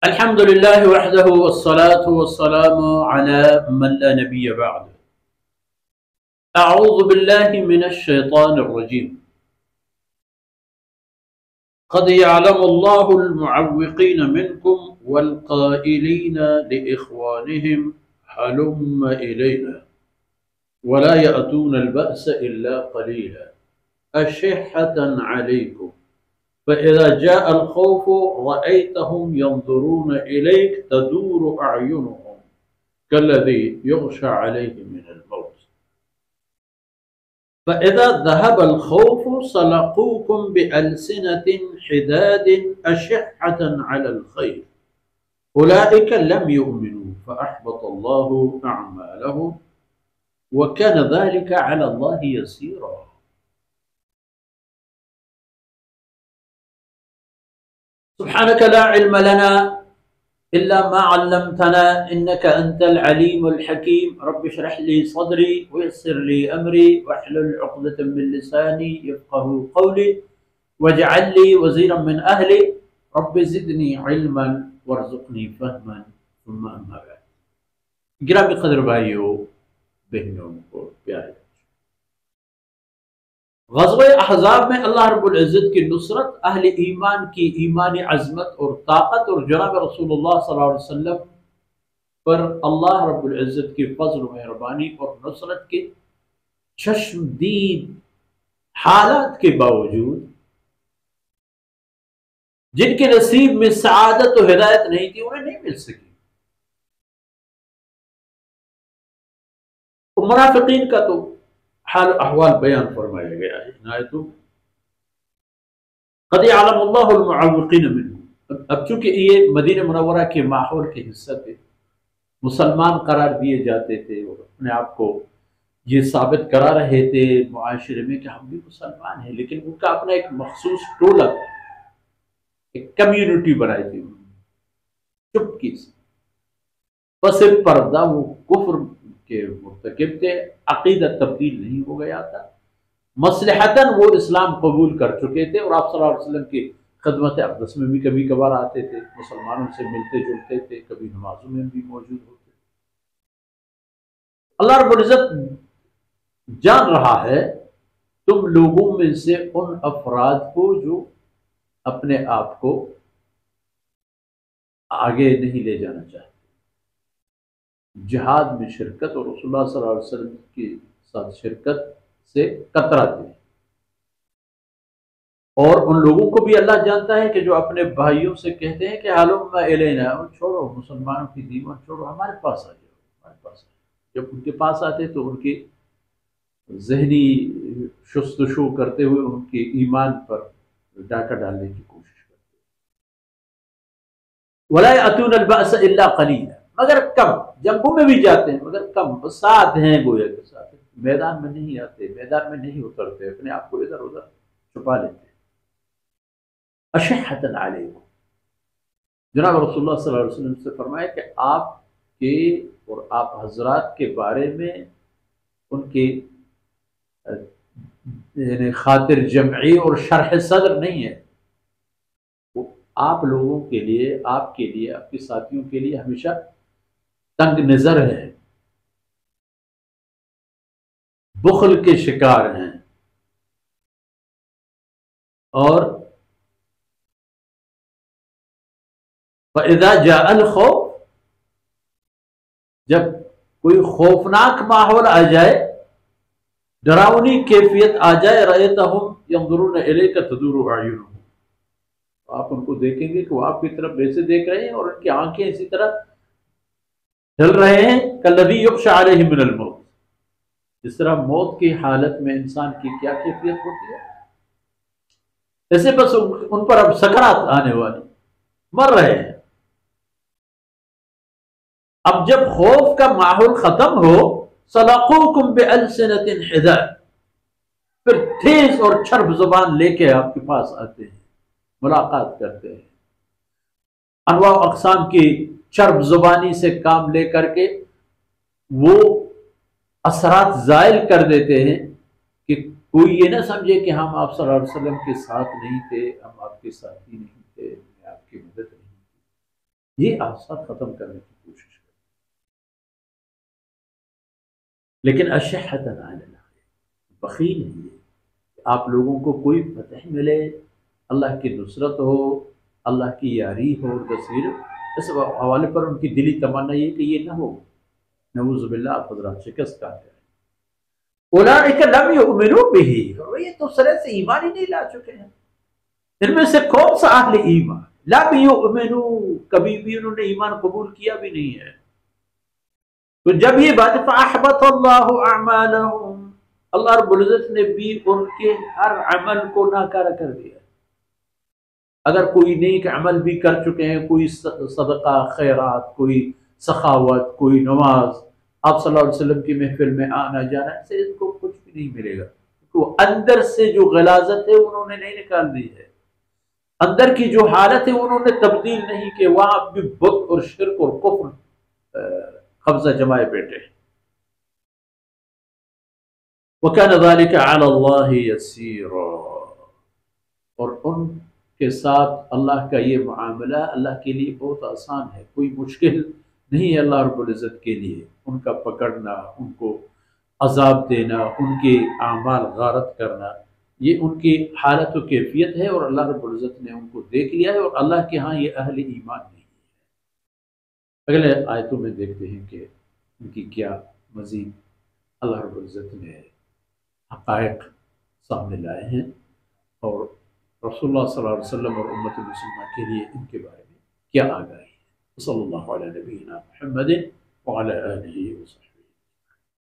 الحمد لله وحده والصلاة والسلام على من لا نبي بعده. أعوذ بالله من الشيطان الرجيم. قد يعلم الله المعوقين منكم والقائلين لإخوانهم هلم إلينا ولا يأتون البأس إلا قليلا أشحة عليكم فإذا جاء الخوف رأيتهم ينظرون إليك تدور أعينهم كالذي يغشى عليه من الموت فإذا ذهب الخوف سلقوكم بألسنة حداد أشحة على الخير أولئك لم يؤمنوا فأحبط الله أعمالهم وكان ذلك على الله يسيرا. سبحانك لا علم لنا إلا ما علمتنا إنك أنت العليم الحكيم. رب اشرح لي صدري ويسر لي أمري واحلل عقدة من لساني يفقه قولي واجعل لي وزيرا من أهلي رب زدني علما وارزقني فهما ثم أما بعد. گرامی قدر بھائیوں بہنوں کو پیارے، غزوہ احزاب میں اللہ رب العزت کی نصرت، اہل ایمان کی ایمانی عظمت اور طاقت اور جناب رسول اللہ صلی اللہ علیہ وسلم پر اللہ رب العزت کی فضل و مہربانی اور نصرت کے چشمدید حالات کے باوجود، جن کے نصیب میں سعادت و ہدایت نہیں تھی، انہیں نہیں مل سکی. منافقین کا تو حال احوال بیان فرمایا گیا ہے ان آیتوں میں. قد یعلم اللہ المعوقین منکم. اب چونکہ یہ مدینہ منورہ کے ماحول کے حصہ تھے، مسلمان قرار دیے جاتے تھے اور اپنے آپ کو یہ ثابت کرا رہے تھے معاشرے میں کہ ہم بھی مسلمان ہیں، لیکن ان کا اپنا ایک مخصوص ٹولہ تھا، ایک کمیونٹی بنائی تھی چپکی سے، پس پردہ وہ کفر کے مرتکب تھے، عقیدہ تبدیل نہیں ہو گیا تھا، مصلحتاً وہ اسلام قبول کر چکے تھے اور آپ صلی اللہ علیہ وسلم کی خدمت اقدس میں بھی کبھی کبھار آتے تھے، مسلمانوں سے ملتے جلتے تھے، کبھی نمازوں میں بھی موجود ہوتے. اللہ رب العزت جان رہا ہے تم لوگوں میں سے ان افراد کو جو اپنے آپ کو آگے نہیں لے جانا چاہتے، جہاد میں شرکت اور رسول اللہ صلی اللہ علیہ وسلم کے ساتھ شرکت سے کتراتے ہیں. اور ان لوگوں کو بھی اللہ جانتا ہے کہ جو اپنے بھائیوں سے کہتے ہیں کہ ہلم الینا، چھوڑو مسلمانوں کی دیوان چھوڑو، ہمارے پاس آ جاؤ، ہمارے پاس آ جاؤ. جب ان کے پاس آتے تو ان کی ذہنی شستشو کرتے ہوئے ان کے ایمان پر ڈاکہ ڈالنے کی کوشش کرتے ہیں. وَلَا يَأْتُونَ الْبَأْسَ إِلَّا قَلِيلًا، مگر کم. جنگوں میں بھی جاتے ہیں مگر کم، ساتھ ہیں گویا کے ساتھ، میدان میں نہیں آتے، میدان میں نہیں اترتے، اپنے آپ کو ادھر ادھر چھپا لیتے. اشحۃ علیکم، جناب رسول اللہ صلی اللہ علیہ وسلم سے فرمایا کہ آپ کے اور آپ حضرات کے بارے میں ان کی یعنی خاطر جمعی اور شرح صدر نہیں ہے، وہ آپ لوگوں کے لیے، آپ کے لیے، آپ کے ساتھیوں کے لیے ہمیشہ تنگ نظر ہے، بخل کے شکار ہیں. اور فَإِذَا جَاءَ الْخَوْفُ، جب کوئی خوفناک ماحول آ جائے، ڈراؤنی کیفیت آ جائے، رَأَيْتَهُمْ يَنظُرُونَ إِلَيْكَ تَدُورُ أَعْيُنُهُمْ، آپ ان کو دیکھیں گے کہ وہ آپ کی طرف ویسے دیکھ رہے ہیں اور ان کی آنکھیں اسی طرح ڈل رہے ہیں، كَالَّذِي يُغْشَى عَلَيْهِ مِنَ الْمَوْتِ، جس طرح موت کی حالت میں انسان کی کیا کیفیت ہوتی ہے، ایسے بس ان پر اب سکرات آنے والی، مر رہے ہیں. اب جب خوف کا ماحول ختم ہو، سلقوکم بألسنۃ حداد، پھر تیز اور چرب زبان لے کے آپ کے پاس آتے ہیں، ملاقات کرتے ہیں، انواع اقسام کی چرب زبانی سے کام لے کر کے وہ اثرات زائل کر دیتے ہیں کہ کوئی یہ نہ سمجھے کہ ہم آپ صلی اللہ علیہ وسلم کے ساتھ نہیں تھے، ہم آپ کے ساتھی نہیں تھے، آپ کی مدد نہیں تھی. یہ آثار ختم کرنے کی کوشش کریں. لیکن اشحۃ علی الناس، بخیل نہیں ہے. آپ لوگوں کو کوئی فتح ملے، اللہ کی نصرت ہو، اللہ کی یاری ہو، تصویر اس حوالے پر ان کی دلی تمنا یہ کہ یہ نہ ہو. نعوذ باللہ آپ حضرات شکست کا ہے. اولئک لم یؤمنوا بہ، اور یہ تو سرے سے ایمان ہی نہیں لا چکے ہیں. ان میں سے کون سا اہل ایمان لم یؤمنوا، کبھی بھی انہوں نے ایمان قبول کیا بھی نہیں ہے. تو جب یہ بات فاحبط اللہ اعمالهم، اللہ رب العزت نے بھی ان کے ہر عمل کو ناکارہ کر دیا. اگر کوئی نیک عمل بھی کر چکے ہیں، کوئی صدقہ خیرات، کوئی سخاوت، کوئی نماز، آپ صلی اللہ علیہ وسلم کی محفل میں آنا جانا، سے ان کو کچھ بھی نہیں ملے گا. تو اندر سے جو غلاظت ہے انہوں نے نہیں نکال دی ہے، اندر کی جو حالت ہے انہوں نے تبدیل نہیں کی. وہاں بھی بت اور شرک اور کفر قبضہ جمائے بیٹھے. وَكَانَ ذَلِكَ عَلَى اللَّهِ يَسِيرًا، اور ان کے ساتھ اللہ کا یہ معاملہ اللہ کے لیے بہت آسان ہے، کوئی مشکل نہیں ہے اللہ رب العزت کے لیے. ان کا پکڑنا، ان کو عذاب دینا، ان کے اعمال غارت کرنا، یہ ان کی حالت و کیفیت ہے، اور اللہ رب العزت نے ان کو دیکھ لیا ہے، اور اللہ کے ہاں یہ اہل ایمان نہیں ہے. اگلے آیتوں میں دیکھتے ہیں کہ ان کی کیا مزید اللہ رب العزت نے حقائق سامنے لائے ہیں، اور رسول اللہ صلی اللہ علیہ وسلم اور امت مسلمہ کے لیے ان کے بارے میں کیا آگاہی ہے. صلی اللہ علیہ نبینا محمد وعلی آلہ وصحبہ.